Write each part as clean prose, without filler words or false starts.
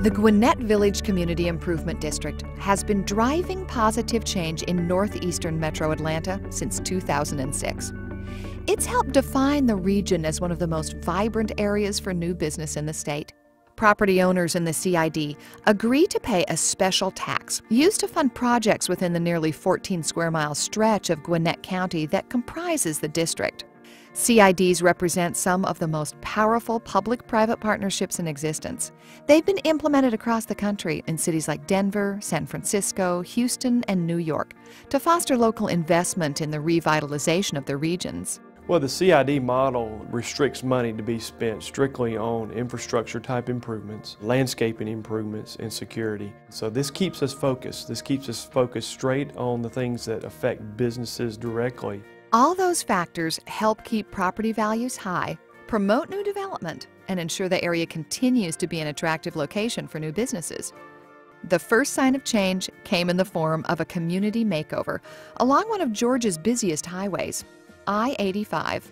The Gwinnett Village Community Improvement District has been driving positive change in northeastern metro Atlanta since 2006. It's helped define the region as one of the most vibrant areas for new business in the state. Property owners in the CID agree to pay a special tax used to fund projects within the nearly 14 square mile stretch of Gwinnett County that comprises the district. CIDs represent some of the most powerful public-private partnerships in existence. They've been implemented across the country in cities like Denver, San Francisco, Houston, and New York to foster local investment in the revitalization of their regions. Well, the CID model restricts money to be spent strictly on infrastructure-type improvements, landscaping improvements, and security. So this keeps us focused. This keeps us focused straight on the things that affect businesses directly. All those factors help keep property values high, promote new development, and ensure the area continues to be an attractive location for new businesses. The first sign of change came in the form of a community makeover along one of Georgia's busiest highways, I-85.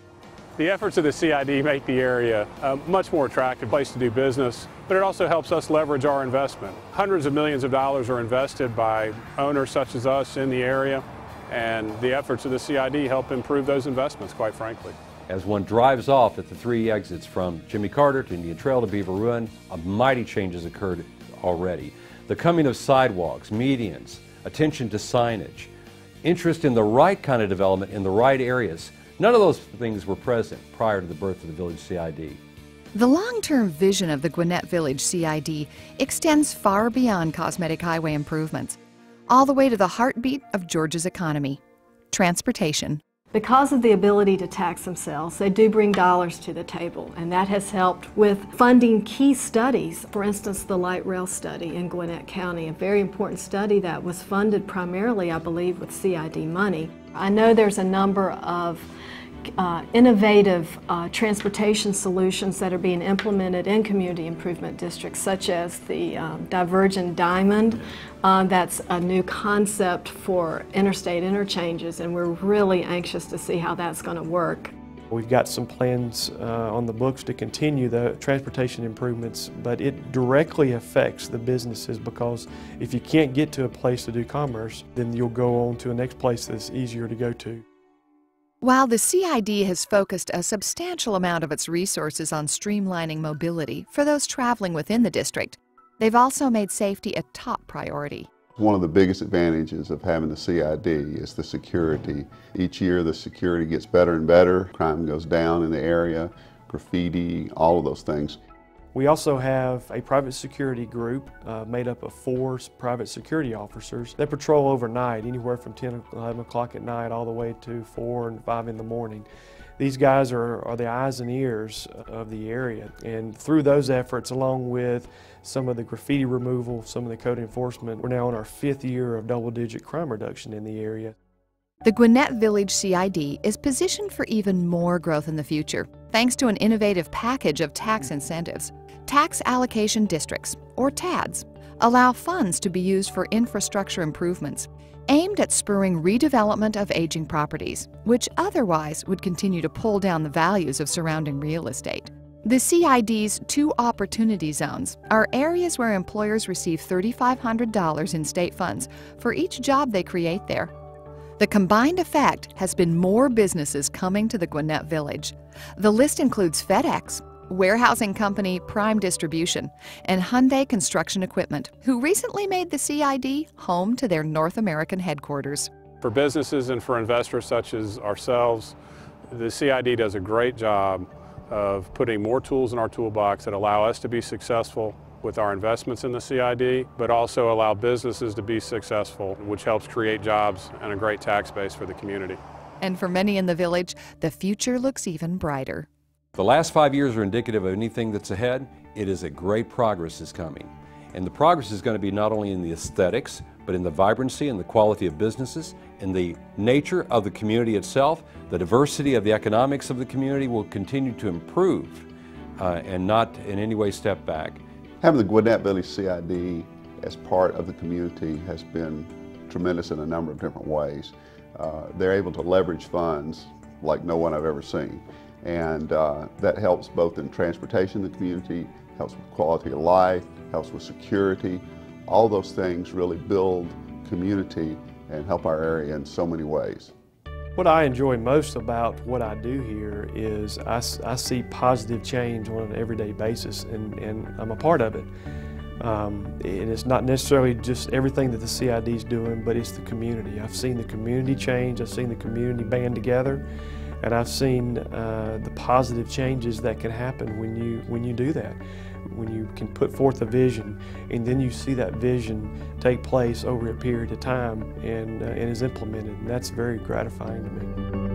The efforts of the CID make the area a much more attractive place to do business, but it also helps us leverage our investment. Hundreds of millions of dollars are invested by owners such as us in the area, and the efforts of the CID help improve those investments, quite frankly. As one drives off at the three exits from Jimmy Carter to Indian Trail to Beaver Ruin, a mighty change has occurred already. The coming of sidewalks, medians, attention to signage, interest in the right kind of development in the right areas. None of those things were present prior to the birth of the Village CID. The long-term vision of the Gwinnett Village CID extends far beyond cosmetic highway improvements, all the way to the heartbeat of Georgia's economy, transportation. Because of the ability to tax themselves, they do bring dollars to the table, and that has helped with funding key studies. For instance, the light rail study in Gwinnett County, a very important study that was funded primarily, I believe, with CID money. I know there's a number of innovative transportation solutions that are being implemented in community improvement districts, such as the Divergent Diamond. That's a new concept for interstate interchanges, and we're really anxious to see how that's going to work. We've got some plans on the books to continue the transportation improvements, but it directly affects the businesses, because if you can't get to a place to do commerce, then you'll go on to a next place that's easier to go to. While the CID has focused a substantial amount of its resources on streamlining mobility for those traveling within the district, they've also made safety a top priority. One of the biggest advantages of having the CID is the security. Each year the security gets better and better. Crime goes down in the area, graffiti, all of those things. We also have a private security group made up of 4 private security officers that patrol overnight, anywhere from 10, 11 o'clock at night all the way to 4 and 5 in the morning. These guys are the eyes and ears of the area, and through those efforts, along with some of the graffiti removal, some of the code enforcement, we're now in our 5th year of double-digit crime reduction in the area. The Gwinnett Village CID is positioned for even more growth in the future, thanks to an innovative package of tax incentives. Tax allocation districts, or TADs, allow funds to be used for infrastructure improvements, aimed at spurring redevelopment of aging properties, which otherwise would continue to pull down the values of surrounding real estate. The CID's 2 opportunity zones are areas where employers receive $3,500 in state funds for each job they create there. The combined effect has been more businesses coming to the Gwinnett Village. The list includes FedEx, warehousing company Prime Distribution, and Hyundai Construction Equipment, who recently made the CID home to their North American headquarters. For businesses and for investors such as ourselves, the CID does a great job of putting more tools in our toolbox that allow us to be successful with our investments in the CID, but also allow businesses to be successful, which helps create jobs and a great tax base for the community. And for many in the village, the future looks even brighter. The last 5 years are indicative of anything that's ahead. It is a great progress is coming. And the progress is going to be not only in the aesthetics, but in the vibrancy and the quality of businesses, in the nature of the community itself. The diversity of the economics of the community will continue to improve and not in any way step back. Having the Gwinnett Village CID as part of the community has been tremendous in a number of different ways. They're able to leverage funds like no one I've ever seen. And that helps both in transportation in the community, helps with quality of life, helps with security. All those things really build community and help our area in so many ways. What I enjoy most about what I do here is I see positive change on an everyday basis, and I'm a part of it. And it's not necessarily just everything that the CID is doing, but it's the community. I've seen the community change, I've seen the community band together, and I've seen the positive changes that can happen when you do that. When you can put forth a vision and then you see that vision take place over a period of time and is implemented, and that's very gratifying to me.